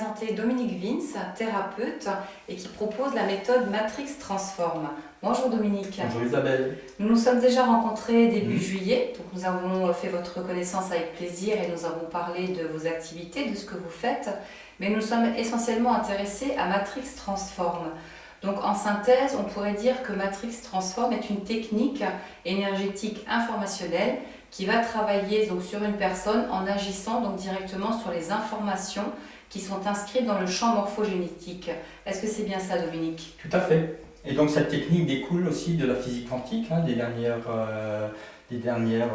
présenter Dominique Vince, thérapeute et qui propose la méthode Matrix Transform. Bonjour Dominique. Bonjour Isabelle. Nous nous sommes déjà rencontrés début juillet, donc nous avons fait votre connaissance avec plaisir et nous avons parlé de vos activités, de ce que vous faites, mais nous sommes essentiellement intéressés à Matrix Transform. Donc en synthèse, on pourrait dire que Matrix Transform est une technique énergétique informationnelle qui va travailler donc, sur une personne en agissant donc, directement sur les informations qui sont inscrites dans le champ morphogénétique. Est-ce que c'est bien ça, Dominique? Tout à fait. Et donc cette technique découle aussi de la physique quantique, des dernières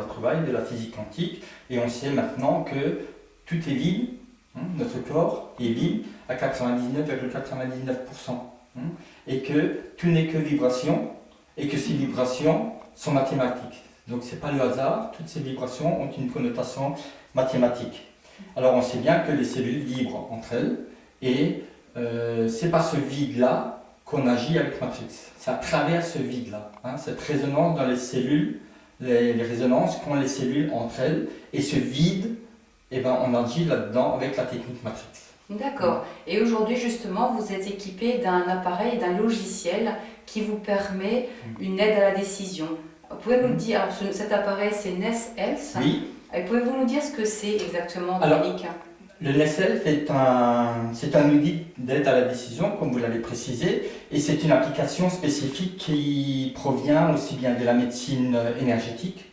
trouvailles de la physique quantique. Et on sait maintenant que tout est vide, notre corps est vide à 99,99%. Et que tout n'est que vibration, et que ces vibrations sont mathématiques. Donc ce n'est pas le hasard, toutes ces vibrations ont une connotation mathématique. Alors on sait bien que les cellules vibrent entre elles, et c'est par ce vide-là qu'on agit avec Matrix. C'est à travers ce vide-là, cette résonance dans les cellules, les résonances qu'ont les cellules entre elles, et ce vide, on agit là-dedans avec la technique Matrix. D'accord. Et aujourd'hui, justement, vous êtes équipé d'un appareil, d'un logiciel qui vous permet une aide à la décision. Pouvez-vous nous dire, alors cet appareil, c'est NES Health. Oui. Pouvez-vous nous dire ce que c'est exactement, Dominique? Le NES Health c'est un outil d'aide à la décision, comme vous l'avez précisé, et c'est une application spécifique qui provient aussi bien de la médecine énergétique,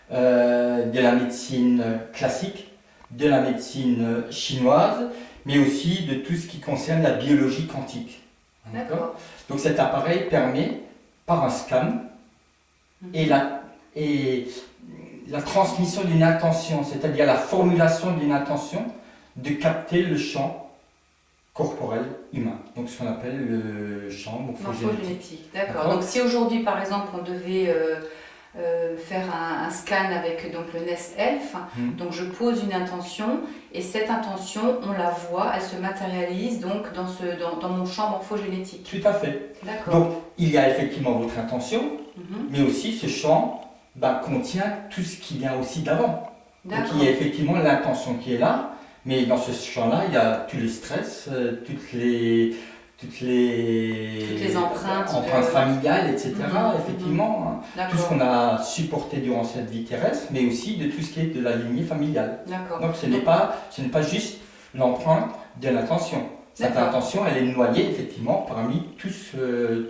de la médecine classique, de la médecine chinoise, mais aussi de tout ce qui concerne la biologie quantique. D'accord. Donc cet appareil permet, par un scan, et la transmission d'une intention, c'est-à-dire la formulation d'une intention, de capter le champ corporel humain, donc ce qu'on appelle le champ morphogénétique. D'accord. Donc si aujourd'hui, par exemple, on devait faire un scan avec donc, le NES Health, donc je pose une intention et cette intention, on la voit, elle se matérialise donc dans mon champ morphogénétique. Tout à fait. D'accord. Donc il y a effectivement votre intention, mais aussi ce champ contient tout ce qui vient aussi d'avant. Donc il y a effectivement l'intention qui est là, mais dans ce champ-là, il y a tous les stress, toutes les empreintes familiales, etc. Effectivement, tout ce qu'on a supporté durant cette vie terrestre, mais aussi de tout ce qui est de la lignée familiale. Donc ce n'est pas juste l'empreinte de l'intention. Cette intention, elle est noyée effectivement parmi tous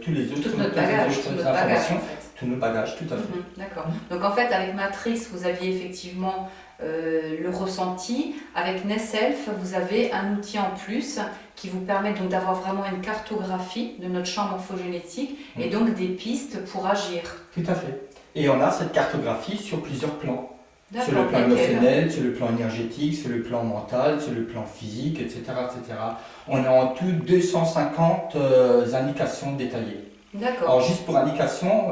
les autres informations, tous nos bagages, tout à fait. D'accord. Donc en fait, avec Matrix, vous aviez effectivement le ressenti. Avec NES Health, vous avez un outil en plus qui vous permet donc d'avoir vraiment une cartographie de notre champ morphogénétique et donc des pistes pour agir. Tout à fait. Et on a cette cartographie sur plusieurs plans. Sur le plan émotionnel, sur le plan énergétique, sur le plan mental, sur le plan physique, etc. etc. On a en tout 250 indications détaillées. D'accord. Alors juste pour indication,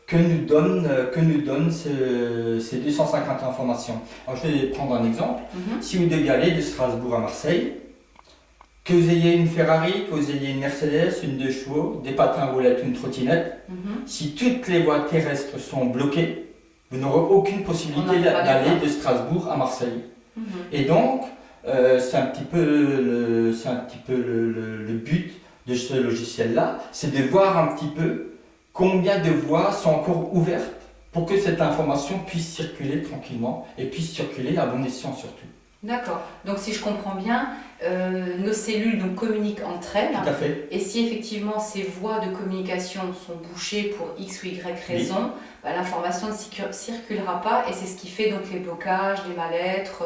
que nous donnent ces 250 informations. Alors je vais prendre un exemple. Si vous deviez aller de Strasbourg à Marseille, que vous ayez une Ferrari, que vous ayez une Mercedes, une 2 chevaux, des patins roulettes, une trottinette, si toutes les voies terrestres sont bloquées, vous n'aurez aucune possibilité d'aller de Strasbourg à Marseille. Et donc, c'est un petit peu le but de ce logiciel-là, c'est de voir un petit peu combien de voies sont encore ouvertes pour que cette information puisse circuler tranquillement et puisse circuler à bon escient surtout. D'accord. Donc si je comprends bien, nos cellules donc, communiquent entre elles. Tout à fait. Et si effectivement ces voies de communication sont bouchées pour X ou Y raison, l'information ne circulera pas et c'est ce qui fait donc les blocages, les mal-être.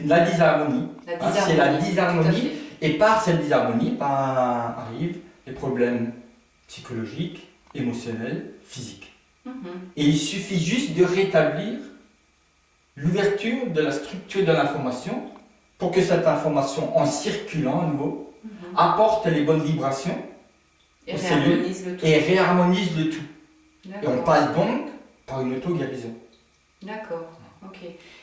La disharmonie. C'est la disharmonie. Et par cette disharmonie, arrivent les problèmes psychologiques, émotionnels, physiques. Et il suffit juste de rétablir l'ouverture de la structure de l'information pour que cette information, en circulant à nouveau, apporte les bonnes vibrations aux cellules et réharmonise le tout. Et on passe donc par une auto-guérison. D'accord, ok.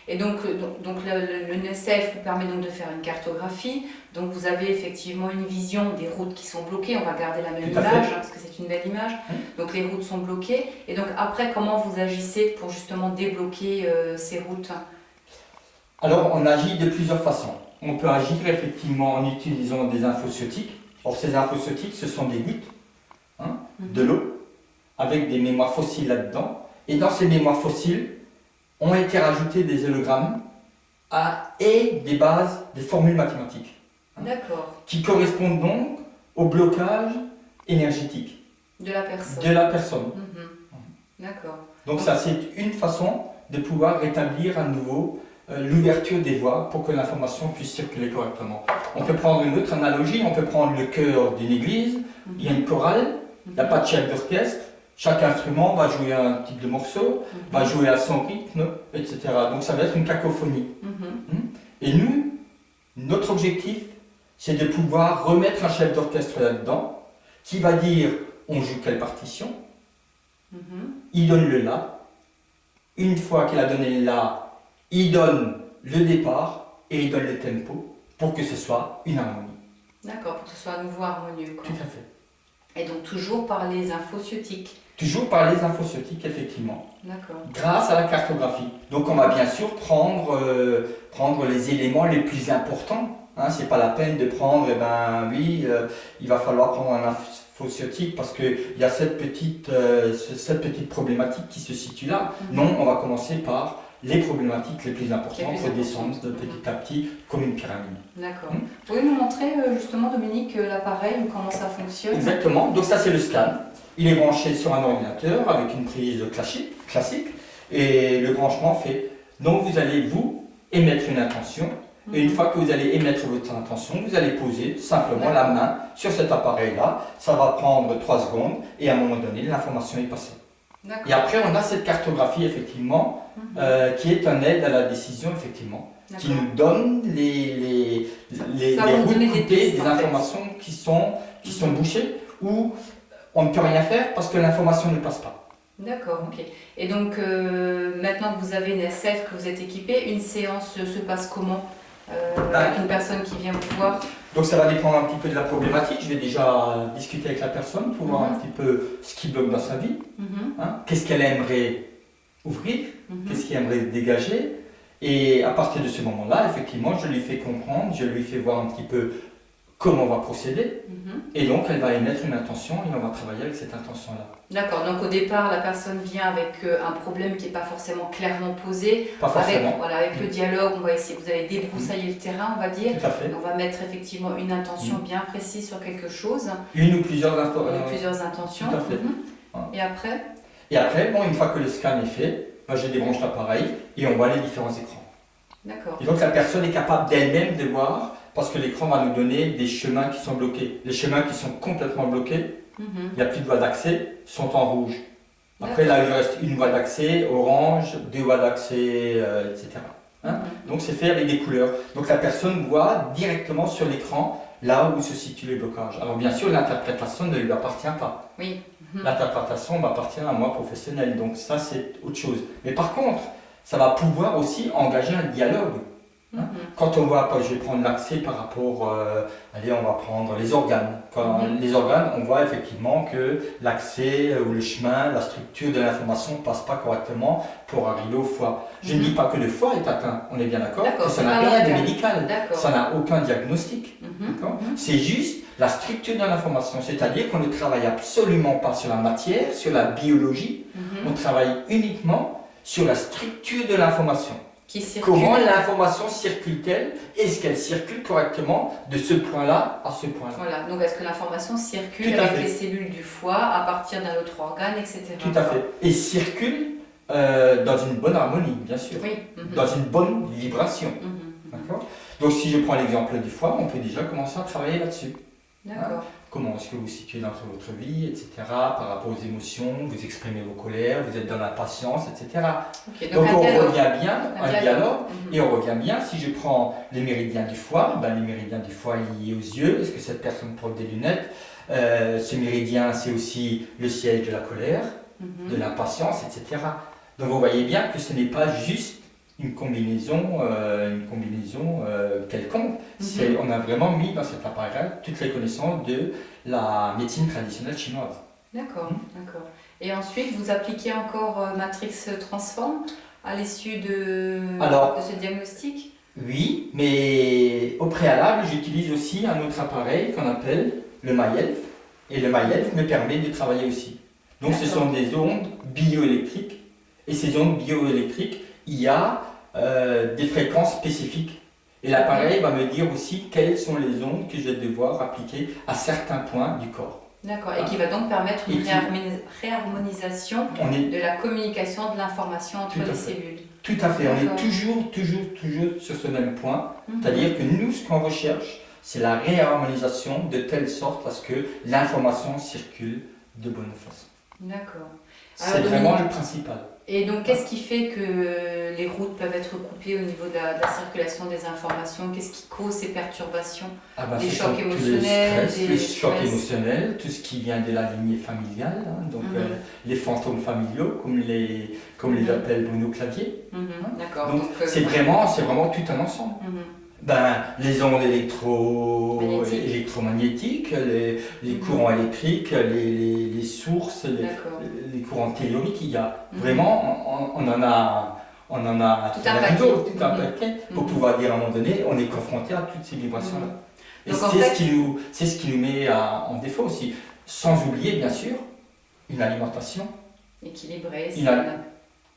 Et donc le NES Health vous permet donc de faire une cartographie. Donc vous avez effectivement une vision des routes qui sont bloquées. On va garder la même image parce que c'est une belle image. Donc les routes sont bloquées. Et donc après, comment vous agissez pour justement débloquer ces routes? Alors on agit de plusieurs façons. on peut agir effectivement en utilisant des infocéutiques. Or, ces infocéutiques, ce sont des gouttes, de l'eau, avec des mémoires fossiles là-dedans. Et dans ces mémoires fossiles, ont été rajoutés des hologrammes et des bases, des formules mathématiques. Qui correspondent donc au blocage énergétique de la personne. D'accord. Donc ça, c'est une façon de pouvoir rétablir à nouveau l'ouverture des voies pour que l'information puisse circuler correctement. On peut prendre une autre analogie, on peut prendre le chœur d'une église, il y a une chorale, il n'y a pas de chef d'orchestre, chaque instrument va jouer un type de morceau, va jouer à son rythme, etc. Donc ça va être une cacophonie. Et nous, notre objectif, c'est de pouvoir remettre un chef d'orchestre là-dedans, qui va dire on joue quelle partition, il donne le La. Une fois qu'il a donné le La, il donne le départ et il donne le tempo pour que ce soit une harmonie. D'accord, pour que ce soit à nouveau harmonieux. Tout à fait. Et donc toujours par les infocéutiques. Toujours par les infocéutiques, effectivement. D'accord. Grâce à la cartographie. Donc on va bien sûr prendre les éléments les plus importants. C'est pas la peine de prendre, il va falloir prendre un infocéutique parce qu'il y a cette petite problématique qui se situe là. Non, on va commencer par les problématiques les plus importantes et descendre de petit à petit comme une pyramide. D'accord. Vous pouvez nous montrer justement, Dominique, l'appareil, comment ça fonctionne? Exactement. Donc ça, c'est le scan. Il est branché sur un ordinateur avec une prise classique et le branchement fait. Donc vous allez émettre une intention. Et une fois que vous allez émettre votre intention, vous allez poser simplement la main sur cet appareil-là. Ça va prendre 3 secondes et à un moment donné, l'information est passée. Et après, on a cette cartographie, effectivement, qui est un aide à la décision, effectivement, qui nous donne les routes coupées, des informations qui sont bouchées, où on ne peut rien faire parce que l'information ne passe pas. D'accord, ok. Et donc, maintenant que vous avez une SF, que vous êtes équipé, une séance se passe comment avec une personne qui vient vous voir? Donc ça va dépendre un petit peu de la problématique. Je vais déjà discuter avec la personne pour voir un petit peu ce qui bloque dans sa vie. Qu'est-ce qu'elle aimerait ouvrir, qu'est-ce qu'elle aimerait dégager. Et à partir de ce moment-là, effectivement, je lui fais comprendre, je lui fais voir un petit peu comment on va procéder. Et donc elle va émettre une intention et on va travailler avec cette intention-là. D'accord, donc au départ, la personne vient avec un problème qui n'est pas forcément clairement posé. Pas forcément. Avec le dialogue, on va essayer, vous allez débroussailler le terrain, on va dire. Tout à fait. On va mettre effectivement une intention bien précise sur quelque chose. Une ou plusieurs intentions. Tout à fait. Et après? Et après, une fois que le scan est fait, je débranche l'appareil et on voit les différents écrans. D'accord. Et donc la personne est capable d'elle-même de voir, parce que l'écran va nous donner des chemins qui sont bloqués. Les chemins qui sont complètement bloqués, il n'y a plus de voie d'accès, sont en rouge. Après, là, il reste une voie d'accès, orange, 2 voies d'accès, etc. Donc c'est fait avec des couleurs. Donc la personne voit directement sur l'écran là où se situent les blocages. Alors bien sûr, l'interprétation ne lui appartient pas. Oui. L'interprétation m'appartient à moi professionnel, donc ça c'est autre chose. Mais par contre, ça va pouvoir aussi engager un dialogue. Quand on voit, je vais prendre l'accès par rapport, on va prendre les organes. Les organes, on voit effectivement que l'accès ou le chemin, la structure de l'information ne passe pas correctement pour arriver au foie. Je ne dis pas que le foie est atteint, on est bien d'accord, que ça n'a rien de médical, ça n'a aucun diagnostic. C'est juste la structure de l'information, c'est-à-dire qu'on ne travaille absolument pas sur la matière, sur la biologie, on travaille uniquement sur la structure de l'information. Comment l'information circule-t-elle? Est-ce qu'elle circule correctement de ce point-là à ce point-là? Voilà, donc est-ce que l'information circule avec les cellules du foie à partir d'un autre organe, etc. Tout à fait. Et circule dans une bonne harmonie, bien sûr. Oui. Dans une bonne vibration. D'accord? Donc si je prends l'exemple du foie, on peut déjà commencer à travailler là-dessus. D'accord. Comment est-ce que vous vous situez dans votre vie, etc. Par rapport aux émotions, vous exprimez vos colères, vous êtes dans la patience, etc. Donc on revient bien, un dialogue, et on revient bien. Si je prends les méridiens du foie, les méridiens du foie liés aux yeux, est-ce que cette personne porte des lunettes? Ce méridien, c'est aussi le siège de la colère, de l'impatience, etc. Donc vous voyez bien que ce n'est pas juste une combinaison quelconque. On a vraiment mis dans cet appareil toutes les connaissances de la médecine traditionnelle chinoise. D'accord, d'accord. Et ensuite, vous appliquez encore Matrix Transform à l'issue de ce diagnostic? Oui, mais au préalable, j'utilise aussi un autre appareil qu'on appelle le MyElf. Et le MyElf me permet de travailler aussi. Donc ce sont des ondes bioélectriques. Et ces ondes bioélectriques, il y a des fréquences spécifiques. Et l'appareil va me dire aussi quelles sont les ondes que je vais devoir appliquer à certains points du corps. D'accord, et qui va donc permettre une réharmonisation de la communication, de l'information entre les cellules. Tout à fait, on est toujours sur ce même point. C'est-à-dire que nous, ce qu'on recherche, c'est la réharmonisation de telle sorte à ce que l'information circule de bonne façon. D'accord. C'est vraiment le principal. Et donc, qu'est-ce qui fait que les routes peuvent être coupées au niveau de la circulation des informations? Qu'est-ce qui cause ces perturbations? Les chocs émotionnels, les chocs émotionnels, tout ce qui vient de la lignée familiale, hein, donc les fantômes familiaux, comme les appelle Bruno Clavier. D'accord. Donc, c'est vraiment tout un ensemble. Les ondes électromagnétiques, les courants électriques, les sources, les courants telluriques, il y a vraiment, on en a tout un paquet pour pouvoir dire à un moment donné, on est confronté à toutes ces vibrations-là. Et c'est ce qui nous met en défaut aussi. Sans oublier, bien sûr, une alimentation équilibrée,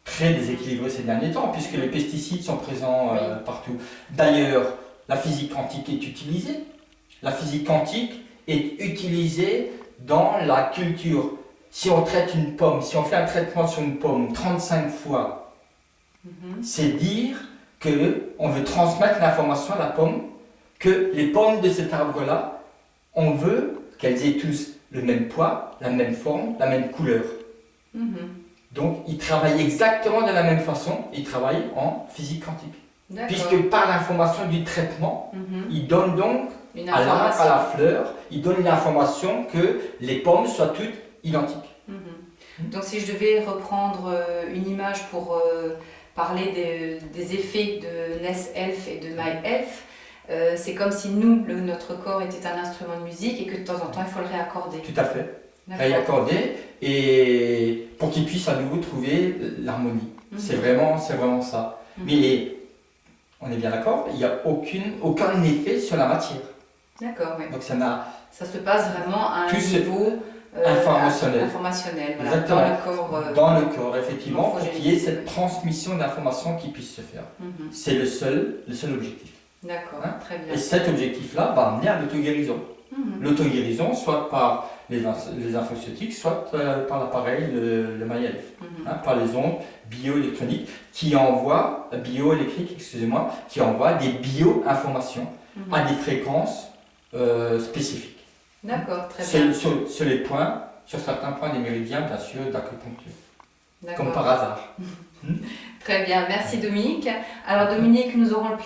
très déséquilibrée ces derniers temps, puisque les pesticides sont présents partout. D'ailleurs, la physique quantique est utilisée. La physique quantique est utilisée dans la culture. Si on traite une pomme, si on fait un traitement sur une pomme 35 fois, c'est dire qu'on veut transmettre l'information à la pomme, que les pommes de cet arbre-là, on veut qu'elles aient tous le même poids, la même forme, la même couleur. Donc, ils travaillent exactement de la même façon, ils travaillent en physique quantique. Puisque par l'information du traitement, ils donnent donc à la fleur, ils donnent l'information que les pommes soient toutes identiques. Donc, si je devais reprendre une image pour parler des effets de NES-ELF et de MyElf, c'est comme si notre corps était un instrument de musique et que de temps en temps, il faut le réaccorder. Tout à fait. Réaccorder et pour qu'il puisse à nouveau trouver l'harmonie. C'est vraiment ça. Mais on est bien d'accord, il n'y a aucun effet sur la matière. D'accord, oui. Donc ça se passe vraiment à un niveau informationnel voilà, dans le corps, effectivement, pour qu'il y ait cette transmission d'informations qui puisse se faire. C'est le seul objectif. D'accord, très bien. Et cet objectif-là va amener à l'auto-guérison. L'auto-guérison, soit par les infocéutiques, soit par l'appareil, le MyElf, par les ondes bioélectriques qui envoient des bio-informations à des fréquences spécifiques. D'accord, très bien. Sur certains points des méridiens, bien sûr, d'acupuncture. Comme par hasard. Très bien, merci Dominique. Alors Dominique, nous aurons le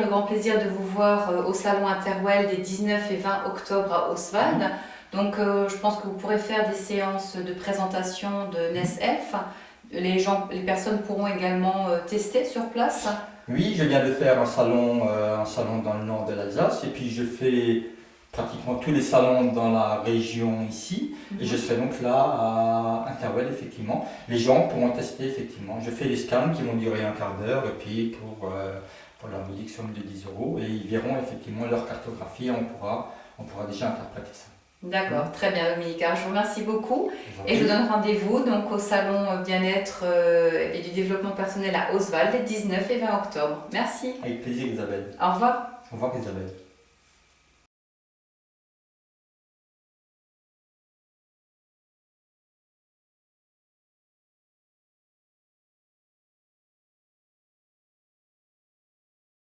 grand plaisir de vous voir au salon Interwell des 19 et 20 octobre à Oswald. Donc je pense que vous pourrez faire des séances de présentation de NES-ELF. Les personnes pourront également tester sur place. Oui, je viens de faire un salon dans le nord de l'Alsace et puis je fais pratiquement tous les salons dans la région ici et je serai donc là à Interwell effectivement. Les gens pourront tester effectivement. Je fais des scans qui vont durer un quart d'heure et puis pour la modique somme de 10 € et ils verront effectivement leur cartographie et on pourra déjà interpréter ça. D'accord, très bien Dominique. Je vous remercie beaucoup et je vous donne rendez-vous donc au salon bien-être et du développement personnel à Oswald les 19 et 20 octobre. Merci. Avec plaisir Isabelle. Au revoir. Au revoir Isabelle.